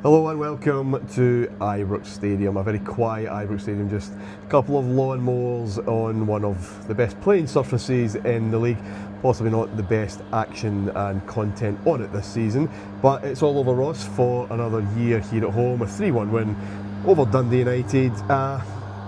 Hello and welcome to Ibrox Stadium, a very quiet Ibrox Stadium, just a couple of lawn mowers on one of the best playing surfaces in the league, possibly not the best action and content on it this season, but it's all over Ross for another year here at home, a 3-1 win over Dundee United. I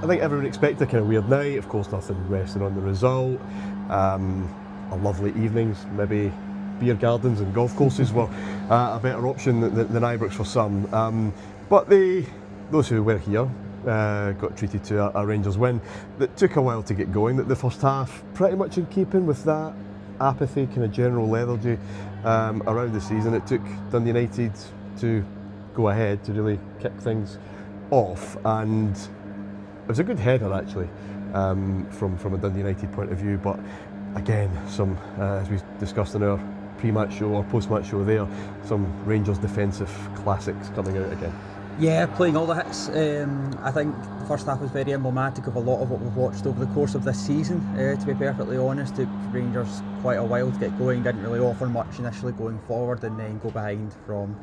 think everyone expected a kind of weird night, of course nothing resting on the result, a lovely evenings, maybe beer gardens and golf courses were a better option than Ibrox for some. But those who were here got treated to a Rangers win that took a while to get going. The first half pretty much in keeping with that apathy, kind of general lethargy around the season. It took Dundee United to go ahead to really kick things off, and it was a good header actually from a Dundee United point of view, but again, some as we discussed in our pre-match show or post-match show there, some Rangers defensive classics coming out again. Yeah, playing all the hits. I think the first half was very emblematic of a lot of what we've watched over the course of this season, to be perfectly honest. Took Rangers quite a while to get going, didn't really offer much initially going forward, and then go behind from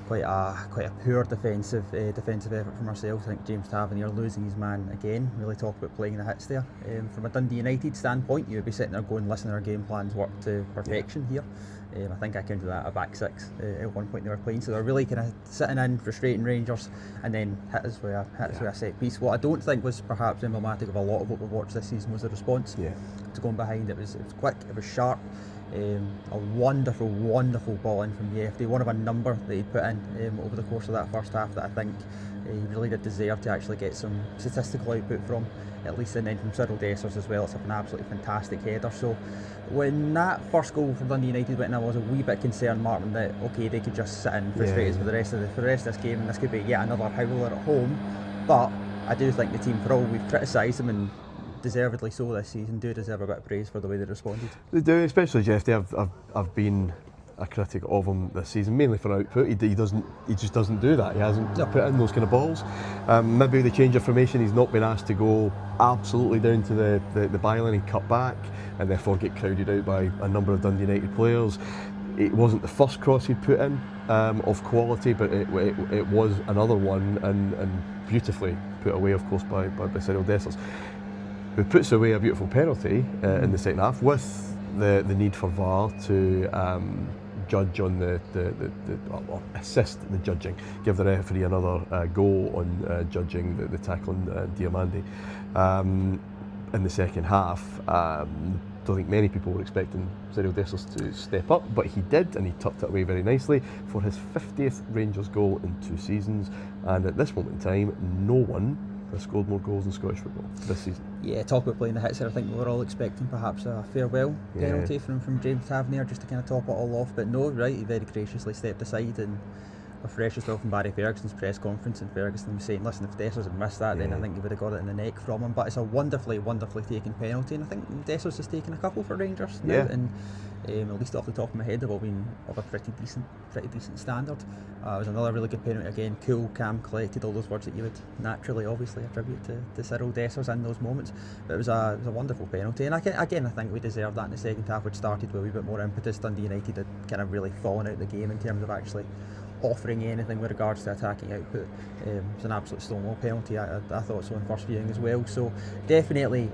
quite a poor defensive effort from ourselves. I think James Tavernier losing his man again really talk about playing the hits there. From a Dundee United standpoint, you'd be sitting there going, listen, our game plans work to perfection here. I think I counted that a back six at one point they were playing, so they're really kind of sitting in, frustrating Rangers, and then hit us with a set piece. What I don't think was perhaps emblematic of a lot of what we've watched this season was the response to going behind. It was quick, it was sharp. A wonderful ball in from Yefty, one of a number that he put in over the course of that first half that I think he really did deserve to actually get some statistical output from, at least, and then from Cyril Dessers as well. It's an absolutely fantastic header. So when that first goal from Dundee United went in, I was a wee bit concerned, Martyn, that okay, they could just sit in frustrated for the rest of this game, and this could be yet another howler at home. But I do think the team, for all we've criticised them, and deservedly so this season, do deserve a bit of praise for the way they responded. They do, especially Jeffy. I've been a critic of him this season, mainly for output. He just doesn't do that. He hasn't put in those kind of balls. Maybe the change of formation, he's not been asked to go absolutely down to the byline and cut back, and therefore get crowded out by a number of Dundee United players. It wasn't the first cross he'd put in of quality, but it was another one, and beautifully put away, of course, by Cyril Dessers, who puts away a beautiful penalty in the second half, with the need for VAR to judge on or assist the judging, give the referee another go on judging the tackle on Diamandi in the second half. Don't think many people were expecting Cyril Dessers to step up, but he did, and he tucked it away very nicely for his 50th Rangers goal in 2 seasons, and at this moment in time, no one has scored more goals in Scottish football this season. Yeah, talk about playing the hits there. I think we were all expecting perhaps a farewell penalty from James Tavernier just to kind of top it all off, but no, right, he very graciously stepped aside, and we're fresh as well from Barry Ferguson's press conference, and Ferguson was saying, listen, if Dessers had missed that, then I think he would have got it in the neck from him. But it's a wonderfully taken penalty, and I think Dessers has taken a couple for Rangers now, and at least off the top of my head, they've all been of a pretty decent standard. It was another really good penalty again, cool, calm, collected, all those words that you would naturally obviously attribute to Cyril Dessers in those moments. But it was a wonderful penalty, and again I think we deserved that in the second half, which started with a wee bit more impetus. Dundee United had kind of really fallen out of the game in terms of actually offering anything with regards to attacking output. It was an absolute stonewall penalty. I thought so in first viewing as well. So definitely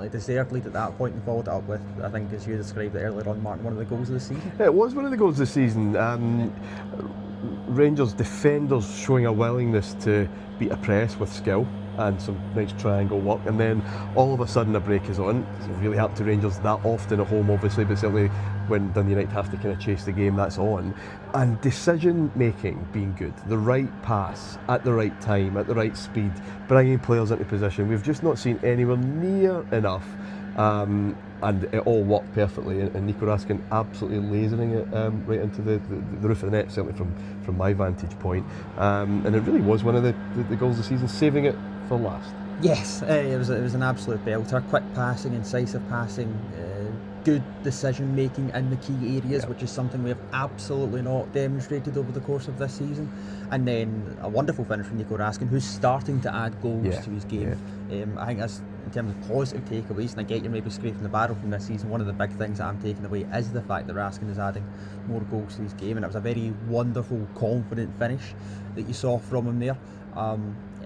deserved lead at that point, and followed it up with, I think as you described it earlier on, Martyn, one of the goals of the season. It was one of the goals of the season. Rangers defenders showing a willingness to beat a press with skill and some nice triangle work, and then all of a sudden a break is on. It's really happened to Rangers that often at home, obviously, but certainly when Dundee United have to kind of chase the game, that's on. And decision making being good, the right pass at the right time, at the right speed, bringing players into position. We've just not seen anywhere near enough, and it all worked perfectly, and Nico Raskin absolutely lasering it right into the roof of the net, certainly from my vantage point, and it really was one of the goals of the season, saving it for last. Yes, it was an absolute belter. Quick passing, incisive passing, good decision making in the key areas, which is something we have absolutely not demonstrated over the course of this season. And then a wonderful finish from Nico Raskin, who's starting to add goals to his game. I think that's in terms of positive takeaways, and I get you're maybe scraping the barrel from this season, one of the big things that I'm taking away is the fact that Raskin is adding more goals to his game, and it was a very wonderful, confident finish that you saw from him there.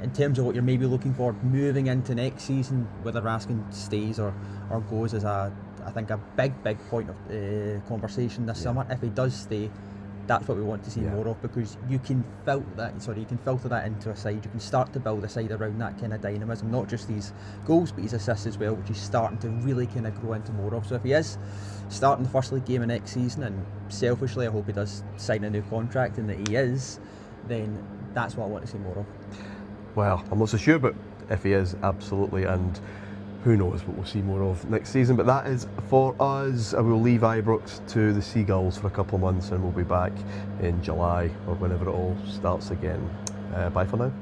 In terms of what you're maybe looking for moving into next season, whether Raskin stays or goes, is I think a big point of conversation this summer. If he does stay, that's what we want to see more of, because you can filter that into a side. You can start to build a side around that kind of dynamism, not just these goals but his assists as well, which he's starting to really kind of grow into more of. So if he is starting the first league game of next season, and selfishly I hope he does sign a new contract and that he is, then that's what I want to see more of. Well, I'm not so sure, but if he is, absolutely, and who knows what we'll see more of next season. But that is for us. I will leave Ibrox to the Seagulls for a couple of months, and we'll be back in July or whenever it all starts again. Bye for now.